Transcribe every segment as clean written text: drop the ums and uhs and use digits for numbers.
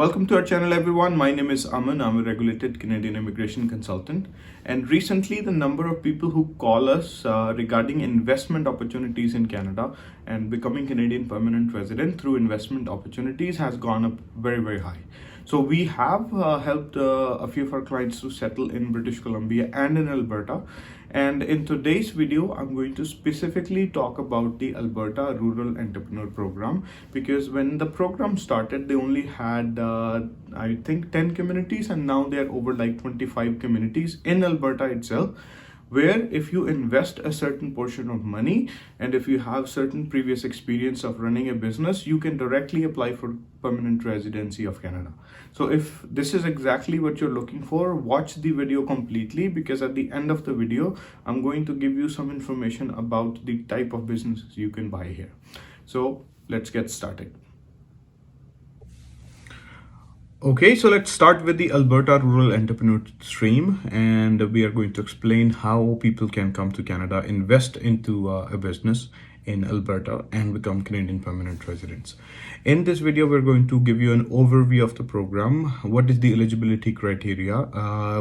Welcome to our channel, everyone. My name is Aman. I'm a regulated Canadian immigration consultant. And recently, the number of people who call us regarding investment opportunities in Canada and becoming Canadian permanent resident through investment opportunities has gone up very, very high. So we have helped a few of our clients to settle in British Columbia and in Alberta. And in today's video, I'm going to specifically talk about the Alberta Rural Entrepreneur Program, because when the program started, they only had, I think, 10 communities, and now they're over like 25 communities in Alberta itself, where if you invest a certain portion of money and if you have certain previous experience of running a business, you can directly apply for permanent residency of Canada. So if this is exactly what you're looking for, watch the video completely, because at the end of the video, I'm going to give you some information about the type of businesses you can buy here. So let's get started. Okay, so let's start with the Alberta Rural Entrepreneur Stream, and we are going to explain how people can come to Canada, invest into a business in Alberta and become Canadian permanent residents. In this video, we're going to give you an overview of the program, what is the eligibility criteria,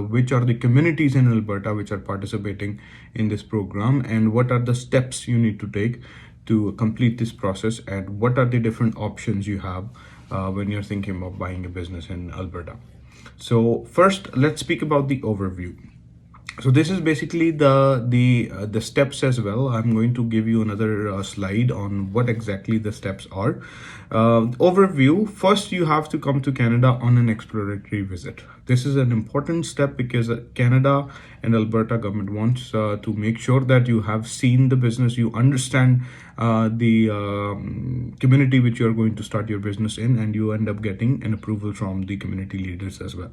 which are the communities in Alberta which are participating in this program, and what are the steps you need to take to complete this process, and what are the different options you have when you're thinking about buying a business in Alberta. So first, let's speak about the overview. So this is basically the steps as well. I'm going to give you another slide on what exactly the steps are. Overview. First, you have to come to Canada on an exploratory visit. This is an important step because Canada and Alberta government wants to make sure that you have seen the business, you understand the community which you're going to start your business in, and you end up getting an approval from the community leaders as well.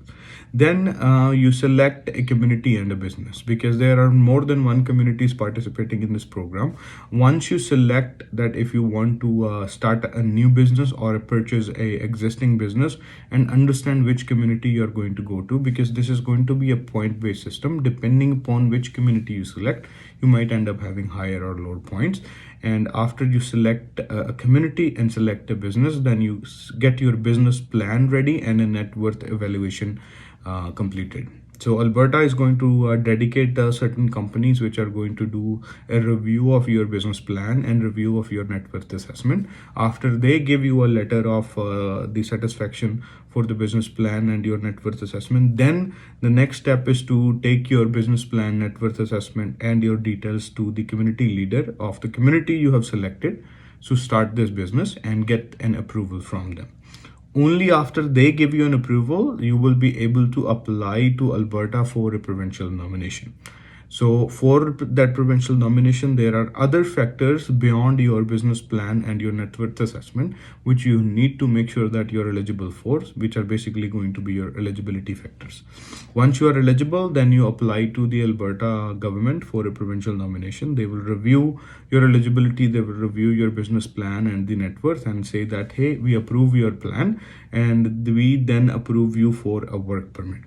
Then you select a community and a business, because there are more than one communities participating in this program. Once you select that, if you want to start a new business or purchase a existing business, and understand which community you're going to go to, because this is going to be a point-based system. Depending upon which community you select, you might end up having higher or lower points. And after you select a community and select a business, then you get your business plan ready and a net worth evaluation completed. So Alberta is going to dedicate certain companies which are going to do a review of your business plan and review of your net worth assessment. After they give you a letter of the satisfaction for the business plan and your net worth assessment, then the next step is to take your business plan, net worth assessment, and your details to the community leader of the community you have selected to start this business and get an approval from them. Only after they give you an approval, you will be able to apply to Alberta for a provincial nomination. So for that provincial nomination, there are other factors beyond your business plan and your net worth assessment, which you need to make sure that you're eligible for, which are basically going to be your eligibility factors. Once you are eligible, then you apply to the Alberta government for a provincial nomination. They will review your eligibility, they will review your business plan and the net worth, and say that, hey, we approve your plan, and we then approve you for a work permit.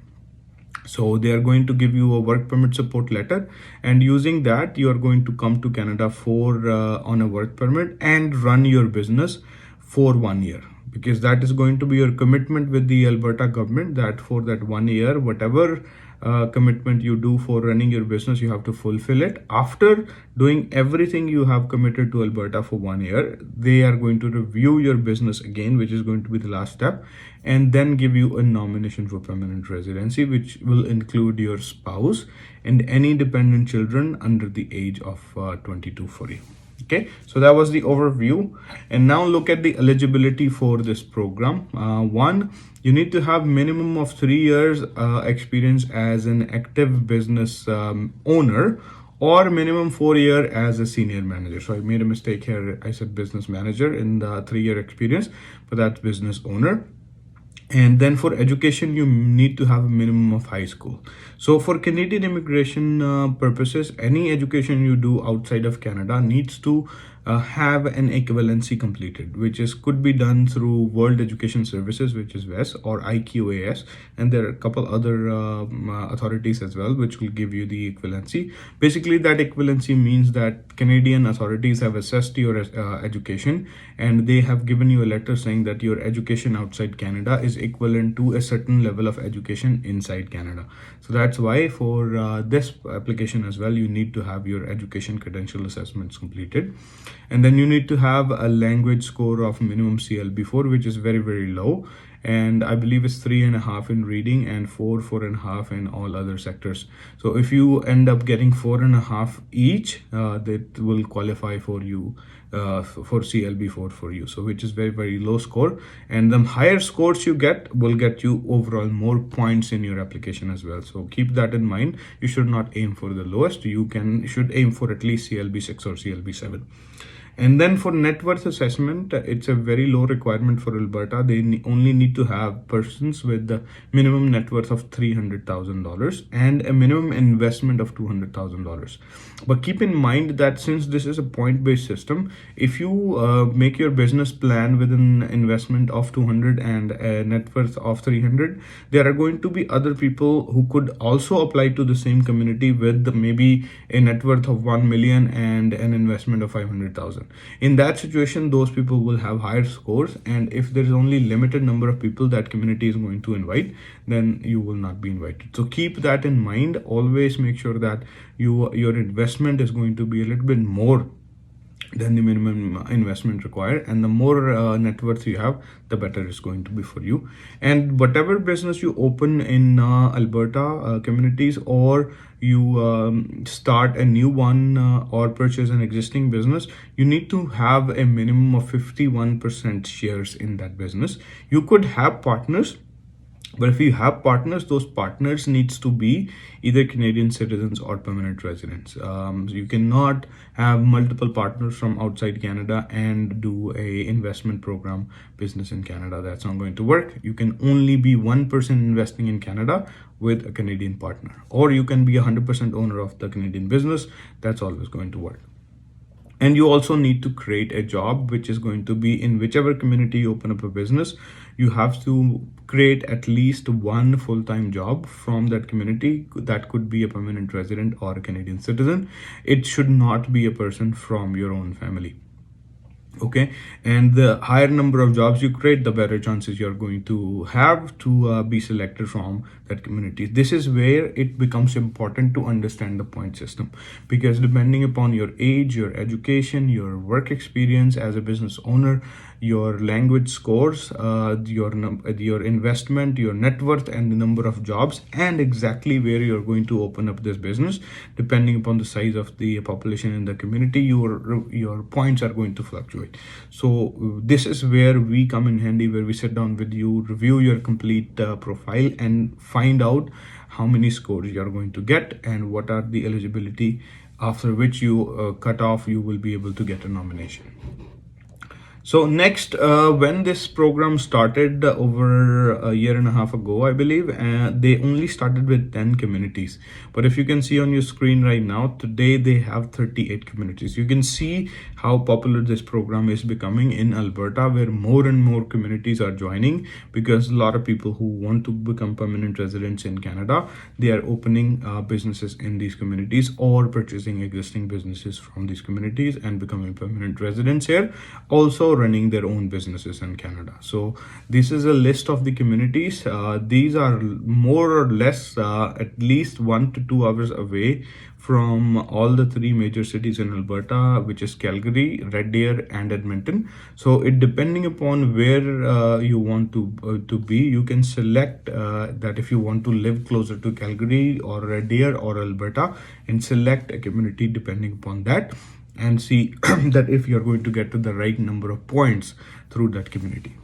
So they are going to give you a work permit support letter, and using that, you are going to come to Canada for on a work permit and run your business for 1 year, because that is going to be your commitment with the Alberta government, that for that 1 year, whatever commitment you do for running your business, you have to fulfill it. After doing everything you have committed to Alberta for 1 year, they are going to review your business again, which is going to be the last step, and then give you a nomination for permanent residency, which will include your spouse and any dependent children under the age of 22 for you. Okay, so that was the overview. And now look at the eligibility for this program. One, you need to have minimum of 3 years experience as an active business owner, or minimum 4 years as a senior manager. So I made a mistake here. I said business manager in the 3-year experience, but that's business owner. And then for education, you need to have a minimum of high school. So for Canadian immigration purposes, any education you do outside of Canada needs to have an equivalency completed, which is could be done through World Education Services, which is WES, or IQAS, and there are a couple other authorities as well, which will give you the equivalency. Basically, that equivalency means that Canadian authorities have assessed your education, and they have given you a letter saying that your education outside Canada is equivalent to a certain level of education inside Canada. So that's why for this application as well, you need to have your education credential assessments completed, and then you need to have a language score of minimum CLB4, which is very low, and I believe it's 3.5 in reading and 4.5 in all other sectors. So if you end up getting 4.5 each, that will qualify for you for CLB4 for you, so which is very low score. And the higher scores you get will get you overall more points in your application as well. So keep that in mind. You should not aim for the lowest. Should aim for at least CLB6 or CLB7. And then for net worth assessment, it's a very low requirement for Alberta. They only need to have persons with the minimum net worth of $300,000 and a minimum investment of $200,000. But keep in mind that since this is a point-based system, if you make your business plan with an investment of 200 and a net worth of 300, there are going to be other people who could also apply to the same community with maybe a net worth of 1 million and an investment of 500,000. In that situation, those people will have higher scores, and if there is only limited number of people that community is going to invite, then you will not be invited. So keep that in mind. Always make sure that your investment is going to be a little bit more than the minimum investment required, and the more net worth you have, the better it's going to be for you. And whatever business you open in Alberta communities, or you start a new one or purchase an existing business, you need to have a minimum of 51% shares in that business. You could have partners, but if you have partners, those partners needs to be either Canadian citizens or permanent residents. You cannot have multiple partners from outside Canada and do a investment program business in Canada. That's not going to work. You can only be one person investing in Canada with a Canadian partner, or you can be 100% owner of the Canadian business. That's always going to work. And you also need to create a job which is going to be in whichever community you open up a business. You have to create at least one full-time job from that community. That could be a permanent resident or a Canadian citizen. It should not be a person from your own family. Okay, and the higher number of jobs you create, the better chances you're going to have to be selected from that community. This is where it becomes important to understand the point system, because depending upon your age, your education, your work experience as a business owner, your language scores, your investment, your net worth, and the number of jobs, and exactly where you're going to open up this business, depending upon the size of the population in the community, your points are going to fluctuate. So this is where we come in handy, where we sit down with you, review your complete profile, and find out how many scores you're going to get and what are the eligibility, after which you cut off, you will be able to get a nomination. So next, when this program started over a year and a half ago, I believe, they only started with 10 communities. But if you can see on your screen right now, today they have 38 communities. You can see how popular this program is becoming in Alberta, where more and more communities are joining, because a lot of people who want to become permanent residents in Canada, they are opening businesses in these communities or purchasing existing businesses from these communities and becoming permanent residents here. Also running their own businesses in Canada. So this is a list of the communities. These are more or less at least 1 to 2 hours away from all the 3 major cities in Alberta, which is Calgary, Red Deer, and Edmonton. So it depending upon where you want to be, you can select that if you want to live closer to Calgary or Red Deer or Alberta, and select a community depending upon that, and see that if you're going to get to the right number of points through that community.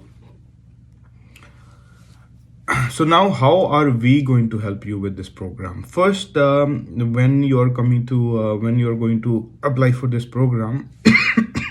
So now, how are we going to help you with this program? First, when you're going to apply for this program,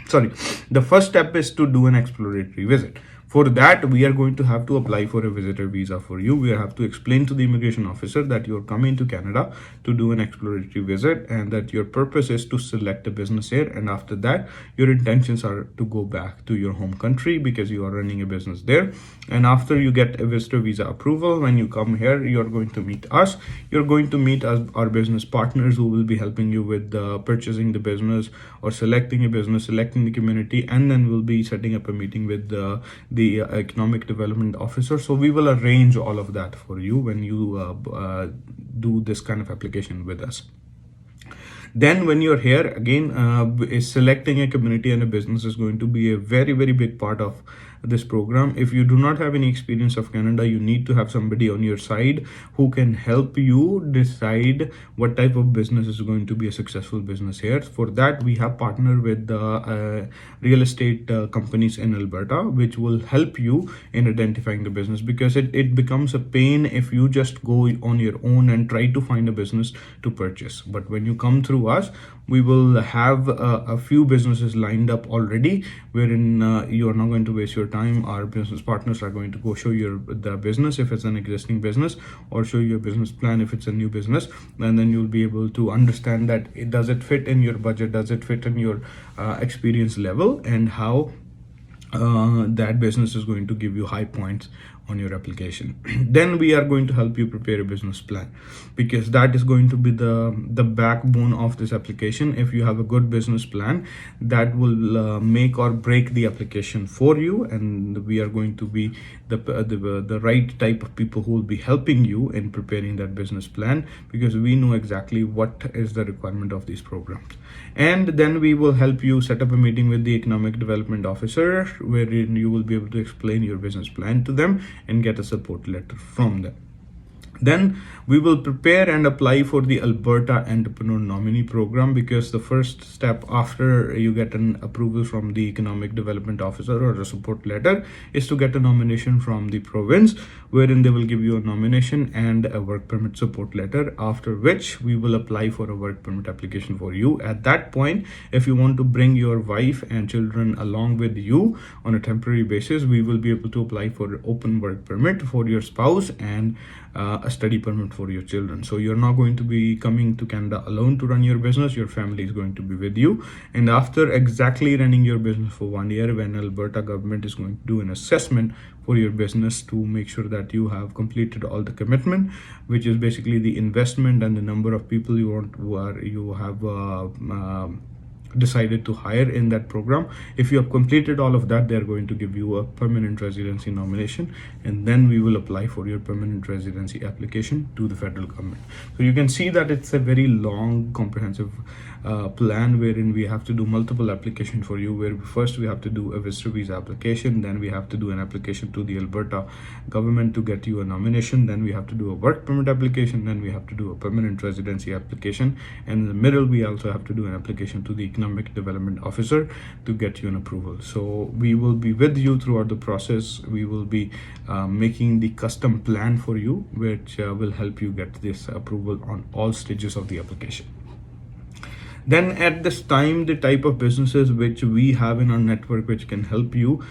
sorry, the first step is to do an exploratory visit. For that, we are going to have to apply for a visitor visa for you. We have to explain to the immigration officer that you're coming to Canada to do an exploratory visit, and that your purpose is to select a business here, and after that your intentions are to go back to your home country because you are running a business there. And after you get a visitor visa approval, when you come here, you're going to meet us. You're going to meet us, our business partners, who will be helping you with purchasing the business or selecting a business, selecting the community, and then we'll be setting up a meeting with the economic development officer. So we will arrange all of that for you when you do this kind of application with us. Then when you're here again, selecting a community and a business is going to be a very, very big part of this program. If you do not have any experience of Canada, you need to have somebody on your side who can help you decide what type of business is going to be a successful business here. For that, we have partnered with real estate companies in Alberta, which will help you in identifying the business, because it becomes a pain if you just go on your own and try to find a business to purchase. But when you come through us, we will have a few businesses lined up already, wherein you are not going to waste your time. Our business partners are going to go show you the business if it's an existing business, or show you a business plan if it's a new business, and then you'll be able to understand that does it fit in your budget, does it fit in your experience level, and how that business is going to give you high points on your application. Then we are going to help you prepare a business plan, because that is going to be the backbone of this application. If you have a good business plan, that will make or break the application for you, and we are going to be the right type of people who will be helping you in preparing that business plan, because we know exactly what is the requirement of these programs. And then we will help you set up a meeting with the economic development officer, wherein you will be able to explain your business plan to them and get a support letter from them. Then we will prepare and apply for the Alberta Entrepreneur Nominee Program, because the first step after you get an approval from the economic development officer or a support letter is to get a nomination from the province, wherein they will give you a nomination and a work permit support letter, after which we will apply for a work permit application for you. At that point, if you want to bring your wife and children along with you on a temporary basis, we will be able to apply for open work permit for your spouse and a study permit for your children. So you're not going to be coming to Canada alone to run your business. Your family is going to be with you. And after exactly running your business for 1 year, when Alberta government is going to do an assessment for your business to make sure that you have completed all the commitment, which is basically the investment and the number of people you have decided to hire in that program. If you have completed all of that, they're going to give you a permanent residency nomination, and then we will apply for your permanent residency application to the federal government. So you can see that it's a very long, comprehensive plan, wherein we have to do multiple applications for you, where first we have to do a visitor visa application, then we have to do an application to the Alberta government to get you a nomination, then we have to do a work permit application, then we have to do a permanent residency application, and in the middle we also have to do an application to the economic development officer to get you an approval. So we will be with you throughout the process. We will be making the custom plan for you, which will help you get this approval on all stages of the application. Then at this time, the type of businesses which we have in our network which can help you,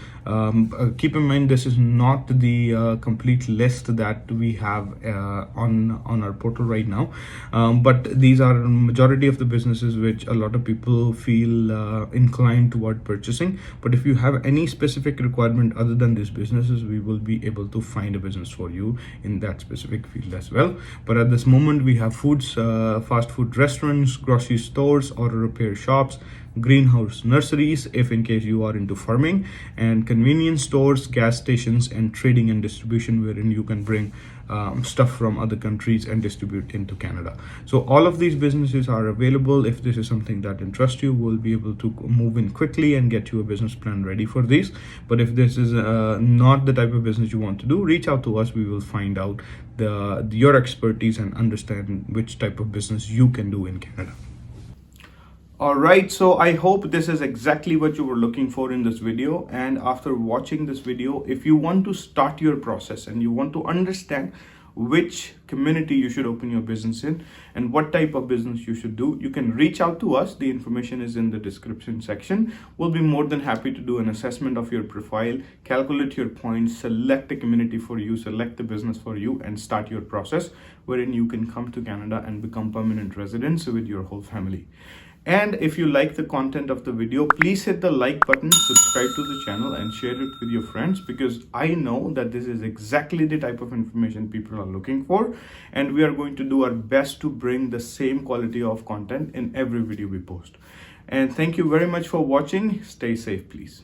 keep in mind this is not the complete list that we have on our portal right now, but these are majority of the businesses which a lot of people feel inclined toward purchasing. But if you have any specific requirement other than these businesses, we will be able to find a business for you in that specific field as well. But at this moment, we have foods, fast food restaurants, grocery stores, auto repair shops, greenhouse nurseries if in case you are into farming, and convenience stores, gas stations, and trading and distribution, wherein you can bring stuff from other countries and distribute into Canada. So all of these businesses are available. If this is something that interests you, we'll be able to move in quickly and get you a business plan ready for these. But if this is not the type of business you want to do, reach out to us. We will find out your expertise and understand which type of business you can do in Canada. All right, so I hope this is exactly what you were looking for in this video. And after watching this video, if you want to start your process and you want to understand which community you should open your business in, and what type of business you should do, you can reach out to us. The information is in the description section. We'll be more than happy to do an assessment of your profile, calculate your points, select the community for you, select the business for you, and start your process wherein you can come to Canada and become permanent residents with your whole family. And if you like the content of the video, please hit the like button, subscribe to the channel, and share it with your friends, because I know that this is exactly the type of information people are looking for, and we are going to do our best to bring the same quality of content in every video we post. And thank you very much for watching. Stay safe, please.